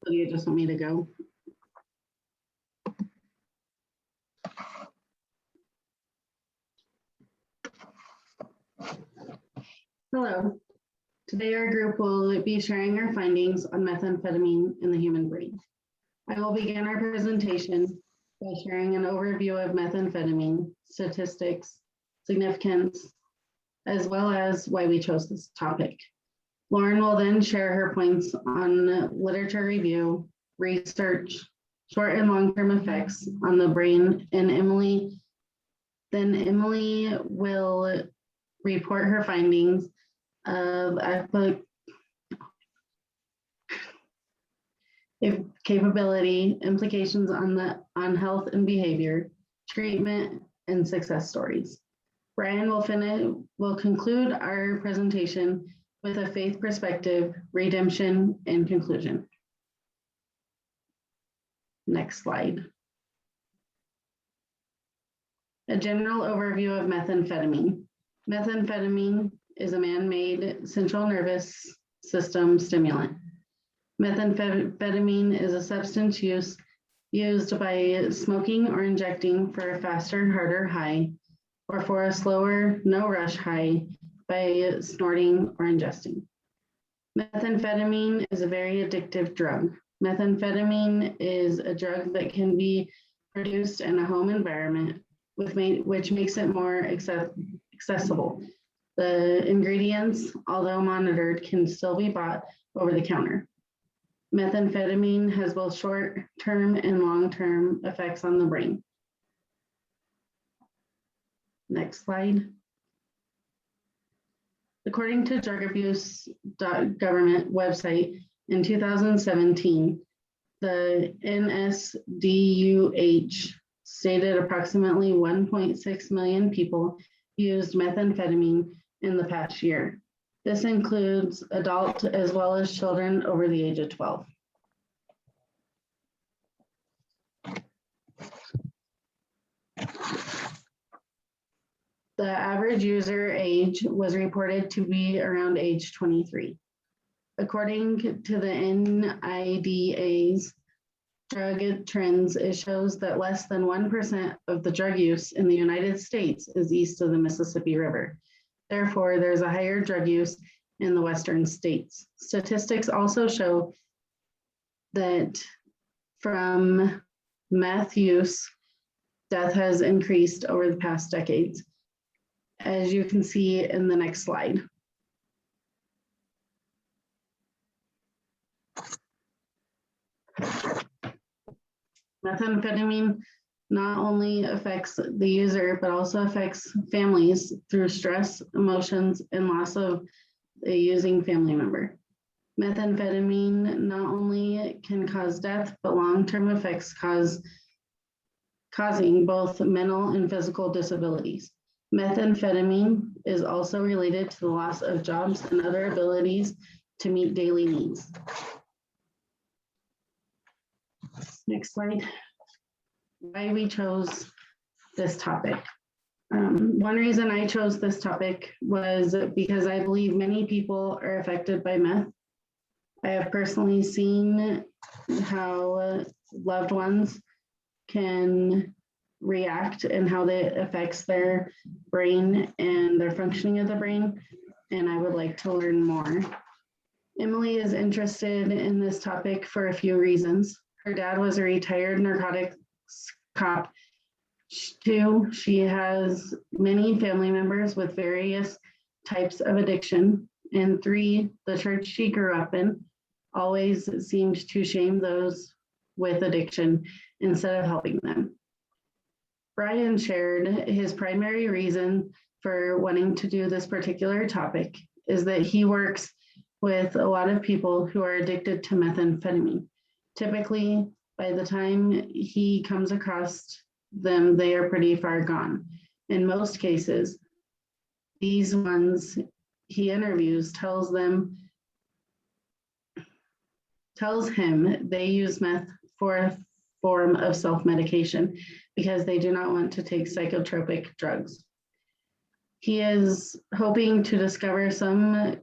do you just want me to go? Hello. Today our group will be sharing our findings on methamphetamine in the human brain. I will begin our presentation by sharing an overview of methamphetamine, statistics, significance, as well as why we chose this topic. Lauren will then share her points on literature review, research, short and long-term effects on the brain, and Emily will report her findings of capability, implications on health and behavior, treatment, and success stories. Brian will conclude our presentation with a faith perspective, redemption, and conclusion. Next slide. A general overview of methamphetamine. Methamphetamine is a man-made central nervous system stimulant. Methamphetamine is a substance used by smoking or injecting for a faster, harder high, or for a slower, no-rush high by snorting or ingesting. Methamphetamine is a very addictive drug. Methamphetamine is a drug that can be produced in a home environment, which makes it more accessible. The ingredients, although monitored, can still be bought over the counter. Methamphetamine has both short-term and long-term effects on the brain. Next slide. According to Drug Abuse Government website, in 2017, the NSDUH stated approximately 1.6 million people used methamphetamine in the past year. This includes adults as well as children over the age of 12. The average user age was reported to be around age 23. According to the NIDA's drug trends, it shows that less than 1% of the drug use in the United States is east of the Mississippi River. Therefore, there's a higher drug use in the Western states. Statistics also show that from meth use, death has increased over the past decades, as you can see in the next slide. Methamphetamine not only affects the user, but also affects families through stress, emotions, and loss of a using family member. Methamphetamine not only can cause death, but long-term effects causing both mental and physical disabilities. Methamphetamine is also related to the loss of jobs and other abilities to meet daily needs. Next slide. Why we chose this topic. One reason I chose this topic was because I believe many people are affected by meth. I have personally seen how loved ones can react and how that affects their brain and their functioning of the brain, and I would like to learn more. Emily is interested in this topic for a few reasons. Her dad was a retired narcotics cop. 2, she has many family members with various types of addiction. And 3, the church she grew up in always seemed to shame those with addiction instead of helping them. Brian shared his primary reason for wanting to do this particular topic is that he works with a lot of people who are addicted to methamphetamine. Typically, by the time he comes across them, they are pretty far gone. In most cases, these ones he interviews tells him they use meth for a form of self-medication because they do not want to take psychotropic drugs. He is hoping to discover some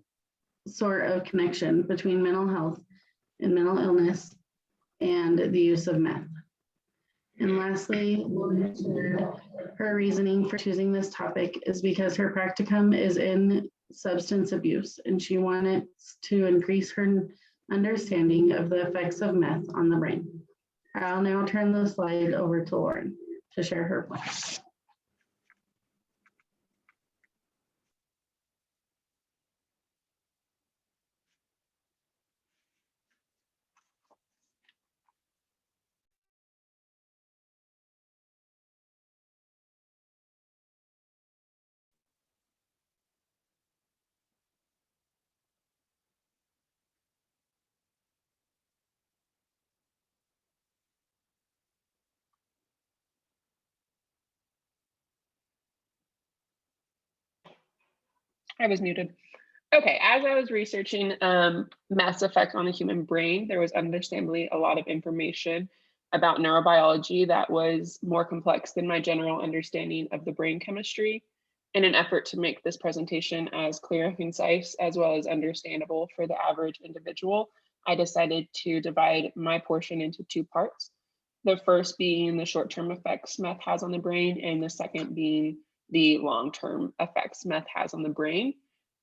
sort of connection between mental health and mental illness and the use of meth. And lastly, her reasoning for choosing this topic is because her practicum is in substance abuse, and she wanted to increase her understanding of the effects of meth on the brain. I'll now turn the slide over to Lauren to share her plan. I was muted. Okay, as I was researching meth's effect on the human brain, there was understandably a lot of information about neurobiology that was more complex than my general understanding of the brain chemistry. In an effort to make this presentation as clear and concise as well as understandable for the average individual, I decided to divide my portion into two parts. The first being the short-term effects meth has on the brain, and the second being the long-term effects meth has on the brain.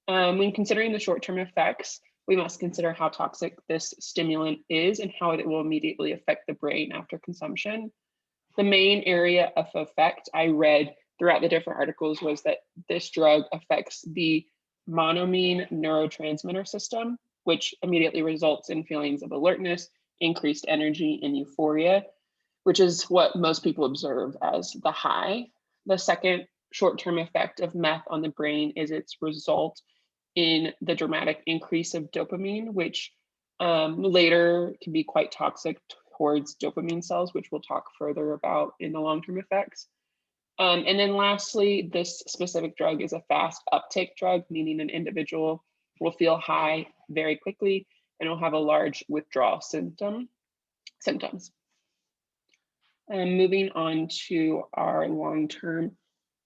When considering the short-term effects, we must consider how toxic this stimulant is and how it will immediately affect the brain after consumption. The main area of effect I read throughout the different articles was that this drug affects the monoamine neurotransmitter system, which immediately results in feelings of alertness, increased energy, and euphoria, which is what most people observe as the high. The second short-term effect of meth on the brain is its result in the dramatic increase of dopamine, which later can be quite toxic towards dopamine cells, which we'll talk further about in the long-term effects. And then lastly, this specific drug is a fast uptake drug, meaning an individual will feel high very quickly and will have a large withdrawal symptoms. Moving on to our long-term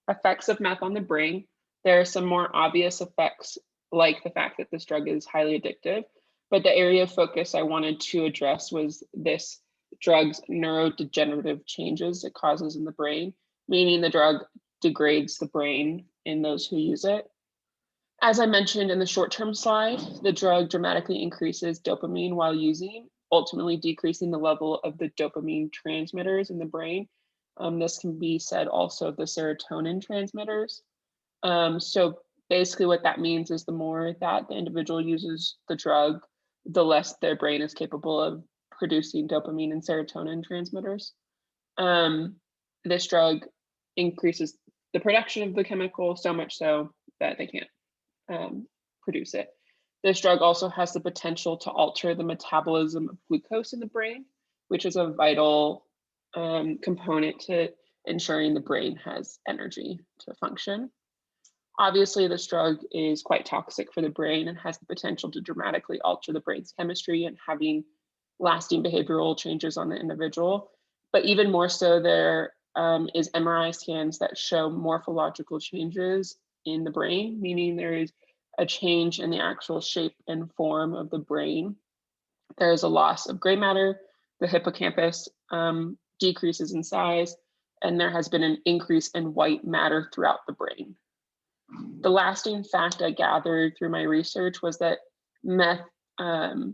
effects of meth on the brain, there are some more obvious effects, like the fact that this drug is highly addictive, but the area of focus I wanted to address was this drug's neurodegenerative changes it causes in the brain, meaning the drug degrades the brain in those who use it. As I mentioned in the short-term slide, the drug dramatically increases dopamine while using, ultimately decreasing the level of the dopamine transmitters in the brain. This can be said also of the serotonin transmitters. So basically what that means is the more that the individual uses the drug, the less their brain is capable of producing dopamine and serotonin transmitters. This drug increases the production of the chemical so much so that they can't produce it. This drug also has the potential to alter the metabolism of glucose in the brain, which is a vital component to ensuring the brain has energy to function. Obviously, this drug is quite toxic for the brain and has the potential to dramatically alter the brain's chemistry and having lasting behavioral changes on the individual. But even more so, there is MRI scans that show morphological changes in the brain, meaning there is a change in the actual shape and form of the brain. There is a loss of gray matter, the hippocampus decreases in size, and there has been an increase in white matter throughout the brain. The lasting fact I gathered through my research was that meth can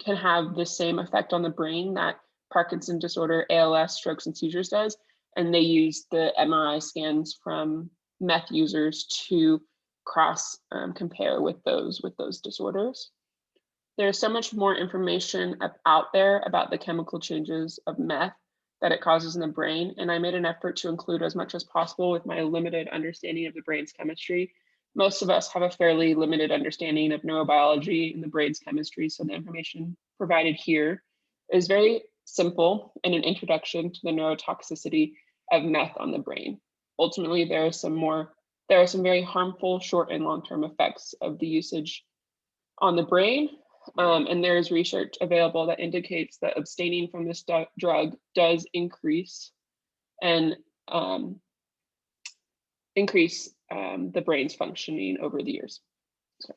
have the same effect on the brain that Parkinson's disorder, ALS, strokes, and seizures does, and they use the MRI scans from meth users to cross compare with those disorders. There's so much more information out there about the chemical changes of meth that it causes in the brain, and I made an effort to include as much as possible with my limited understanding of the brain's chemistry. Most of us have a fairly limited understanding of neurobiology and the brain's chemistry, so the information provided here is very simple and an introduction to the neurotoxicity of meth on the brain. Ultimately, there are some very harmful short and long-term effects of the usage on the brain. And there is research available that indicates that abstaining from this drug does increase the brain's functioning over the years. So,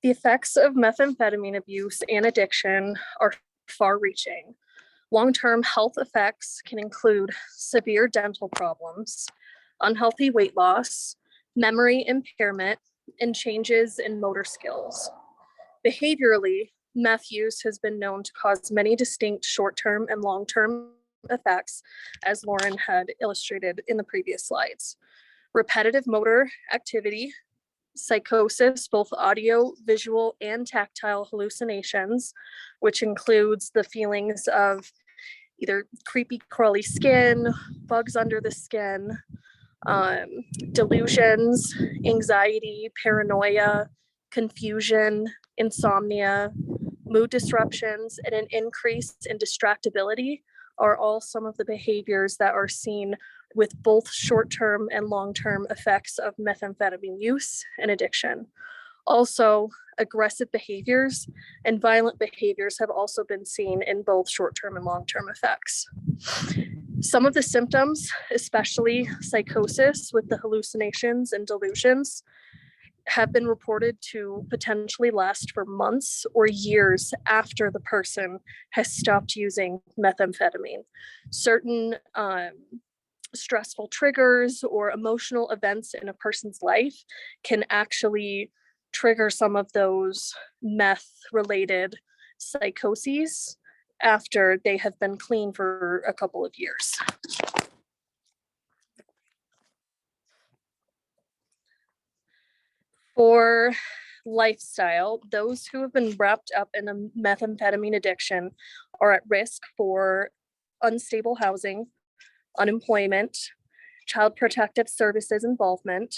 The effects of methamphetamine abuse and addiction are far-reaching. Long-term health effects can include severe dental problems, unhealthy weight loss, memory impairment, and changes in motor skills. Behaviorally, meth use has been known to cause many distinct short-term and long-term effects, as Lauren had illustrated in the previous slides. Repetitive motor activity, psychosis, both audio, visual, and tactile hallucinations, which includes the feelings of either creepy, crawly skin, bugs under the skin, delusions, anxiety, paranoia, confusion, insomnia, mood disruptions, and an increase in distractibility are all some of the behaviors that are seen with both short-term and long-term effects of methamphetamine use and addiction. Also, aggressive behaviors and violent behaviors have also been seen in both short-term and long-term effects. Some of the symptoms, especially psychosis with the hallucinations and delusions, have been reported to potentially last for months or years after the person has stopped using methamphetamine. Certain stressful triggers or emotional events in a person's life can actually trigger some of those meth-related psychoses after they have been clean for a couple of years. For lifestyle, those who have been wrapped up in a methamphetamine addiction are at risk for unstable housing, unemployment, child protective services involvement,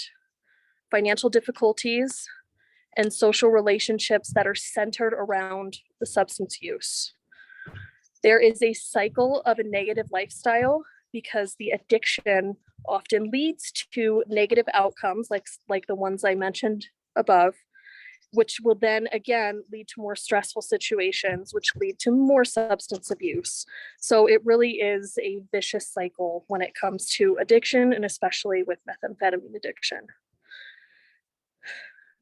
financial difficulties, and social relationships that are centered around the substance use. There is a cycle of a negative lifestyle because the addiction often leads to negative outcomes like the ones I mentioned above, which will then again lead to more stressful situations, which lead to more substance abuse. So it really is a vicious cycle when it comes to addiction, and especially with methamphetamine addiction.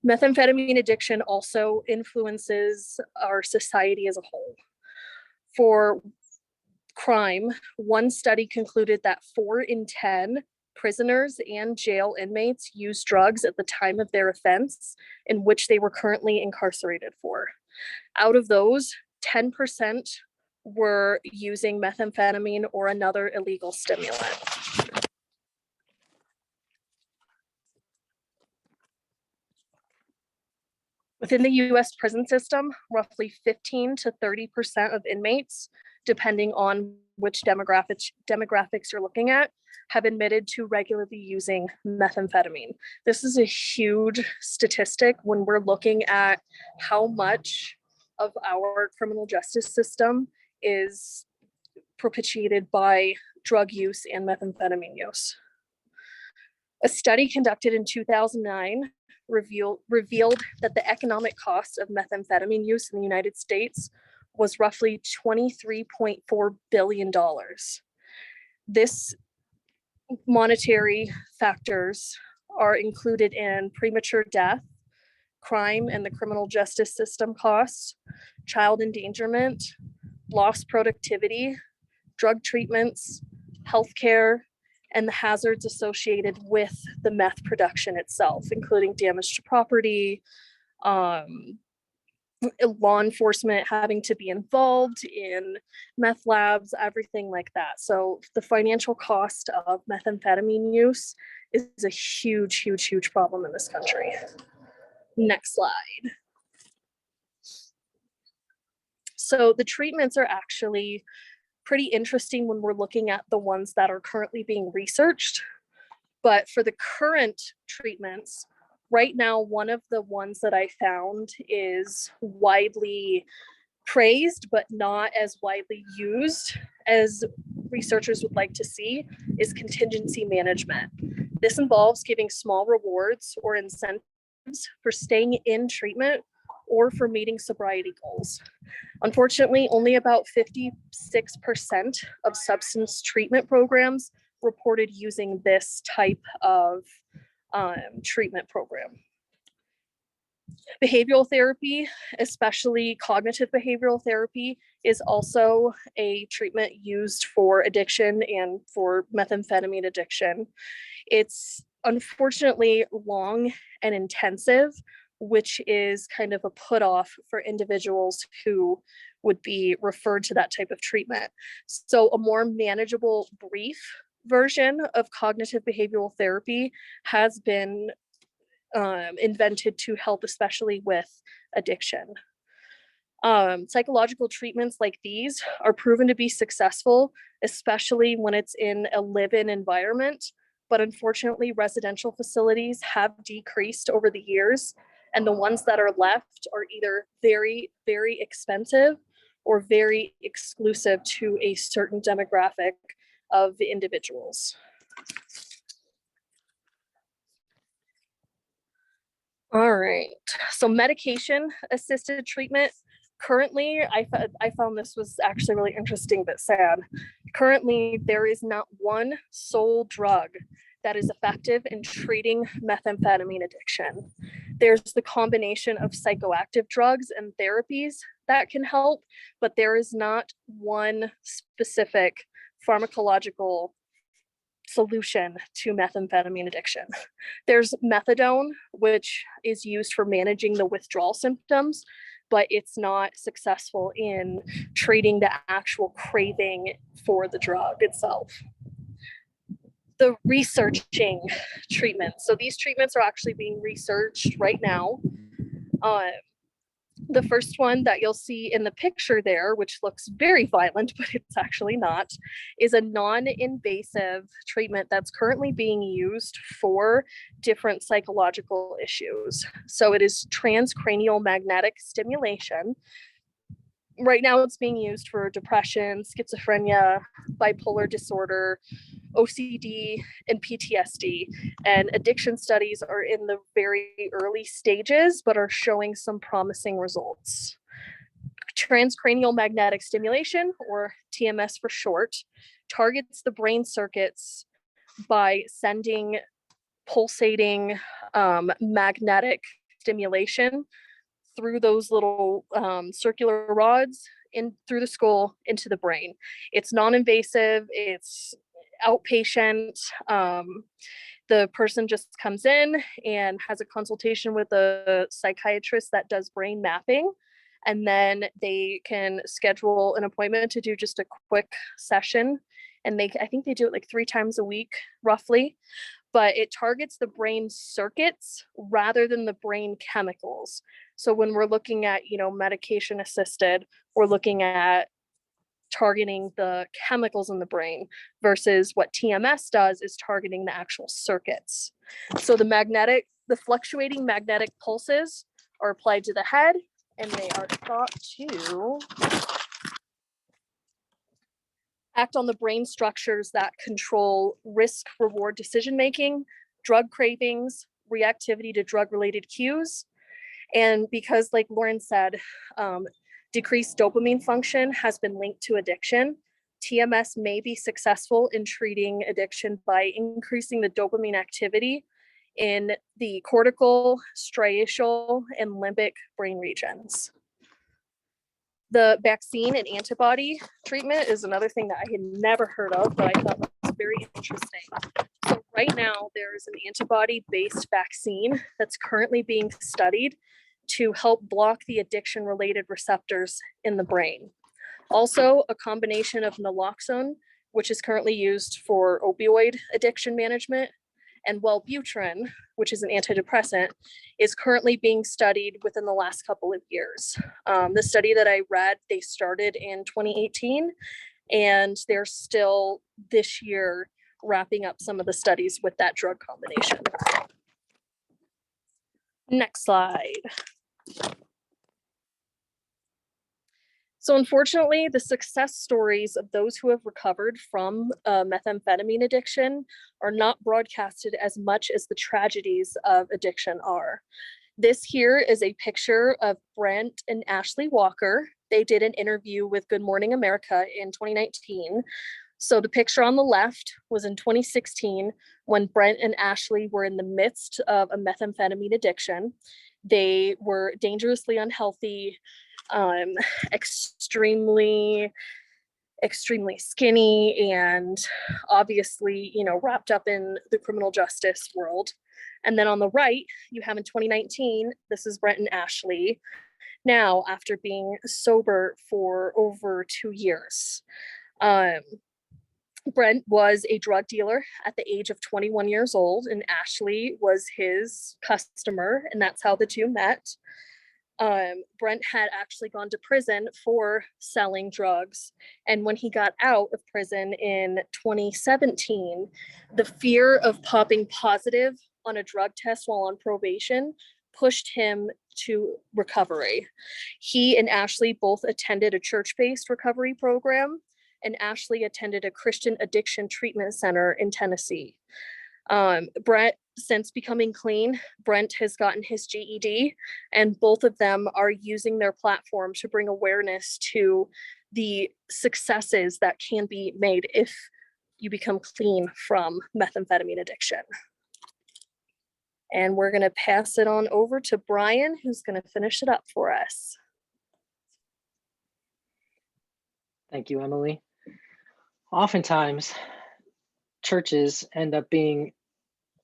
Methamphetamine addiction also influences our society as a whole. For crime, one study concluded that 4 in 10 prisoners and jail inmates use drugs at the time of their offense in which they were currently incarcerated for. Out of those, 10% were using methamphetamine or another illegal stimulant. Within the US prison system, roughly 15 to 30% of inmates, depending on which demographics you're looking at, have admitted to regularly using methamphetamine. This is a huge statistic when we're looking at how much of our criminal justice system is perpetuated by drug use and methamphetamine use. A study conducted in 2009 revealed that the economic cost of methamphetamine use in the United States was roughly $23.4 billion. This monetary factors are included in premature death, crime and the criminal justice system costs, child endangerment, lost productivity, drug treatments, healthcare, and the hazards associated with the meth production itself, including damage to property, law enforcement having to be involved in meth labs, everything like that. So the financial cost of methamphetamine use is a huge, huge, huge problem in this country. Next slide. So the treatments are actually pretty interesting when we're looking at the ones that are currently being researched. But for the current treatments, right now, one of the ones that I found is widely praised, but not as widely used as researchers would like to see, is contingency management. This involves giving small rewards or incentives for staying in treatment or for meeting sobriety goals. Unfortunately, only about 56% of substance treatment programs reported using this type of treatment program. Behavioral therapy, especially cognitive behavioral therapy, is also a treatment used for addiction and for methamphetamine addiction. It's unfortunately long and intensive, which is kind of a put off for individuals who would be referred to that type of treatment. So a more manageable, brief version of cognitive behavioral therapy has been invented to help, especially with addiction. Psychological treatments like these are proven to be successful, especially when it's in a live-in environment. But unfortunately, residential facilities have decreased over the years, and the ones that are left are either very, very expensive or very exclusive to a certain demographic of the individuals. All right, so medication assisted treatment. Currently, I found this was actually really interesting but sad. Currently, there is not one sole drug that is effective in treating methamphetamine addiction. There's the combination of psychoactive drugs and therapies that can help, but there is not one specific pharmacological solution to methamphetamine addiction. There's methadone, which is used for managing the withdrawal symptoms, but it's not successful in treating the actual craving for the drug itself. The researching treatments. So these treatments are actually being researched right now. The first one that you'll see in the picture there, which looks very violent, but it's actually not, is a non-invasive treatment that's currently being used for different psychological issues. So it is transcranial magnetic stimulation. Right now it's being used for depression, schizophrenia, bipolar disorder, OCD, and PTSD. And addiction studies are in the very early stages, but are showing some promising results. Transcranial magnetic stimulation, or TMS for short, targets the brain circuits by sending pulsating magnetic stimulation through those little circular rods in through the skull into the brain. It's non-invasive, it's outpatient. The person just comes in and has a consultation with a psychiatrist that does brain mapping, and then they can schedule an appointment to do just a quick session. And I think they do it like 3 times a week, roughly. But it targets the brain circuits rather than the brain chemicals. So when we're looking at, medication assisted, we're looking at targeting the chemicals in the brain, versus what TMS does is targeting the actual circuits. So the fluctuating magnetic pulses are applied to the head, and they are thought to act on the brain structures that control risk reward decision making, drug cravings, reactivity to drug related cues. And because, like Lauren said, decreased dopamine function has been linked to addiction, TMS may be successful in treating addiction by increasing the dopamine activity in the cortical, striatal, and limbic brain regions. The vaccine and antibody treatment is another thing that I had never heard of, but I thought was very interesting. So right now, there is an antibody-based vaccine that's currently being studied to help block the addiction-related receptors in the brain. Also, a combination of naloxone, which is currently used for opioid addiction management, and Wellbutrin, which is an antidepressant, is currently being studied within the last couple of years. The study that I read, they started in 2018, and they're still this year wrapping up some of the studies with that drug combination. Next slide. So unfortunately, the success stories of those who have recovered from methamphetamine addiction are not broadcasted as much as the tragedies of addiction are. This here is a picture of Brent and Ashley Walker. They did an interview with Good Morning America in 2019. So the picture on the left was in 2016 when Brent and Ashley were in the midst of a methamphetamine addiction. They were dangerously unhealthy, extremely skinny, and obviously, wrapped up in the criminal justice world. And then on the right, you have in 2019, this is Brent and Ashley, now after being sober for over 2 years. Brent was a drug dealer at the age of 21 years old, and Ashley was his customer, and that's how the two met. Brent had actually gone to prison for selling drugs. And when he got out of prison in 2017, the fear of popping positive on a drug test while on probation pushed him to recovery. He and Ashley both attended a church-based recovery program, and Ashley attended a Christian addiction treatment center in Tennessee. Brent, since becoming clean, Brent has gotten his GED, and both of them are using their platform to bring awareness to the successes that can be made if you become clean from methamphetamine addiction. And we're going to pass it on over to Brian, who's going to finish it up for us. Thank you, Emily. Oftentimes, churches end up being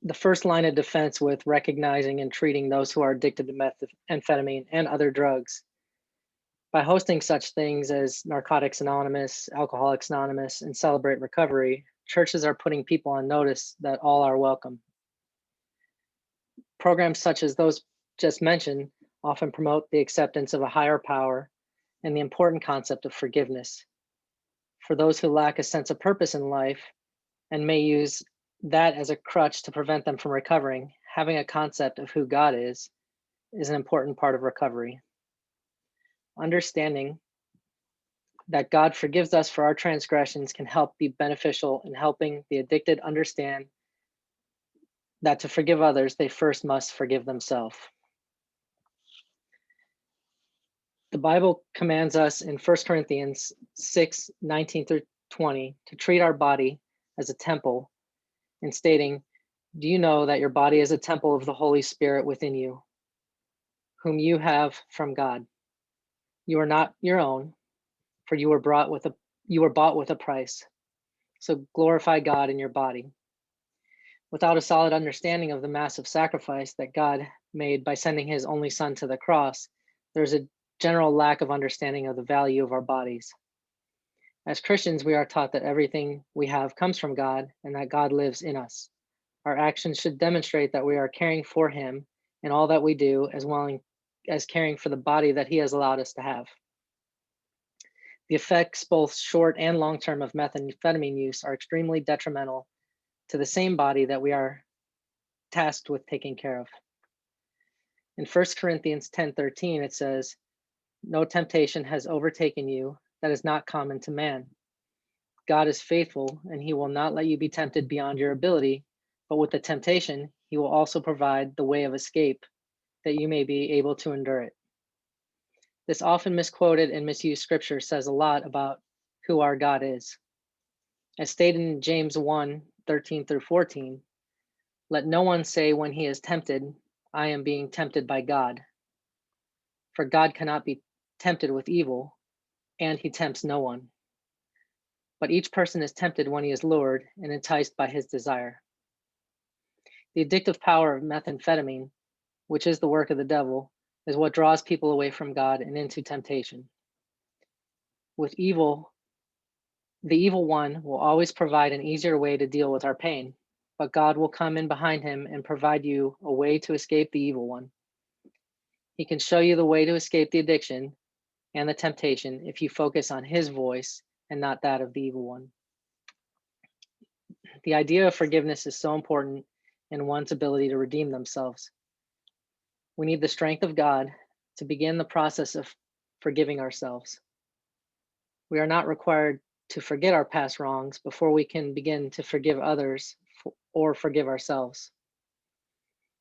the first line of defense with recognizing and treating those who are addicted to methamphetamine and other drugs. By hosting such things as Narcotics Anonymous, Alcoholics Anonymous, and Celebrate Recovery, churches are putting people on notice that all are welcome. Programs such as those just mentioned often promote the acceptance of a higher power and the important concept of forgiveness. For those who lack a sense of purpose in life and may use that as a crutch to prevent them from recovering, having a concept of who God is an important part of recovery. Understanding that God forgives us for our transgressions can help be beneficial in helping the addicted understand that to forgive others, they first must forgive themselves. The Bible commands us in 1 Corinthians 6:19-20 to treat our body as a temple, and stating, "Do you know that your body is a temple of the Holy Spirit within you, whom you have from God? You are not your own, for you were bought with a price. So glorify God in your body." Without a solid understanding of the massive sacrifice that God made by sending his only son to the cross, there's a general lack of understanding of the value of our bodies. As Christians, we are taught that everything we have comes from God and that God lives in us. Our actions should demonstrate that we are caring for him in all that we do, as well as caring for the body that he has allowed us to have. The effects, both short and long-term, of methamphetamine use are extremely detrimental to the same body that we are tasked with taking care of. In 1 Corinthians 10:13, it says, "No temptation has overtaken you that is not common to man. God is faithful, and he will not let you be tempted beyond your ability, but with the temptation, he will also provide the way of escape that you may be able to endure it." This often misquoted and misused scripture says a lot about who our God is. As stated in James 1:13-14, "Let no one say when he is tempted, I am being tempted by God. For God cannot be tempted with evil, and he tempts no one. But each person is tempted when he is lured and enticed by his desire." The addictive power of methamphetamine, which is the work of the devil, is what draws people away from God and into temptation. With evil, the evil one will always provide an easier way to deal with our pain, but God will come in behind him and provide you a way to escape the evil one. He can show you the way to escape the addiction and the temptation if you focus on his voice and not that of the evil one. The idea of forgiveness is so important in one's ability to redeem themselves. We need the strength of God to begin the process of forgiving ourselves. We are not required to forget our past wrongs before we can begin to forgive others or forgive ourselves.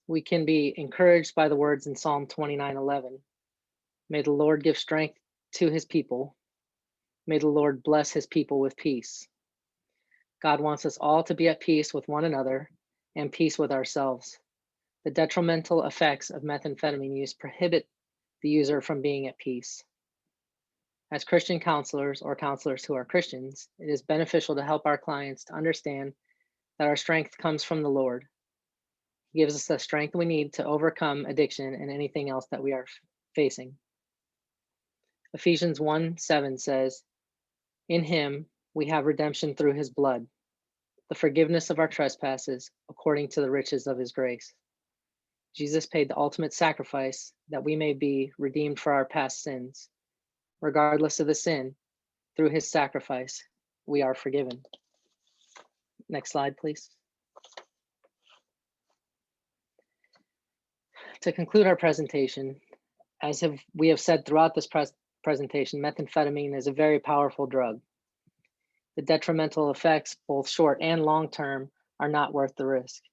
We can be encouraged by the words in Psalm 29:11. "May the Lord give strength to his people. May the Lord bless his people with peace." God wants us all to be at peace with one another and peace with ourselves. The detrimental effects of methamphetamine use prohibit the user from being at peace. As Christian counselors or counselors who are Christians, it is beneficial to help our clients to understand that our strength comes from the Lord. He gives us the strength we need to overcome addiction and anything else that we are facing. Ephesians 1:7 says, "In him we have redemption through his blood, the forgiveness of our trespasses according to the riches of his grace." Jesus paid the ultimate sacrifice that we may be redeemed for our past sins. Regardless of the sin, through his sacrifice, we are forgiven. Next slide, please. To conclude our presentation, as we have said throughout this presentation, methamphetamine is a very powerful drug. The detrimental effects, both short and long term, are not worth the risk.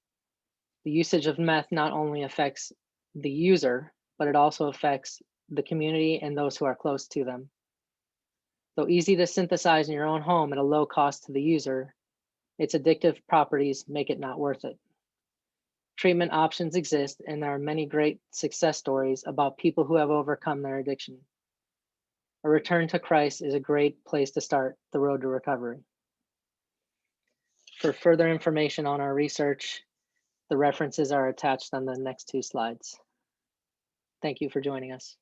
The usage of meth not only affects the user, but it also affects the community and those who are close to them. Though easy to synthesize in your own home at a low cost to the user, its addictive properties make it not worth it. Treatment options exist, and there are many great success stories about people who have overcome their addiction. A return to Christ is a great place to start the road to recovery. For further information on our research, the references are attached on the next two slides. Thank you for joining us.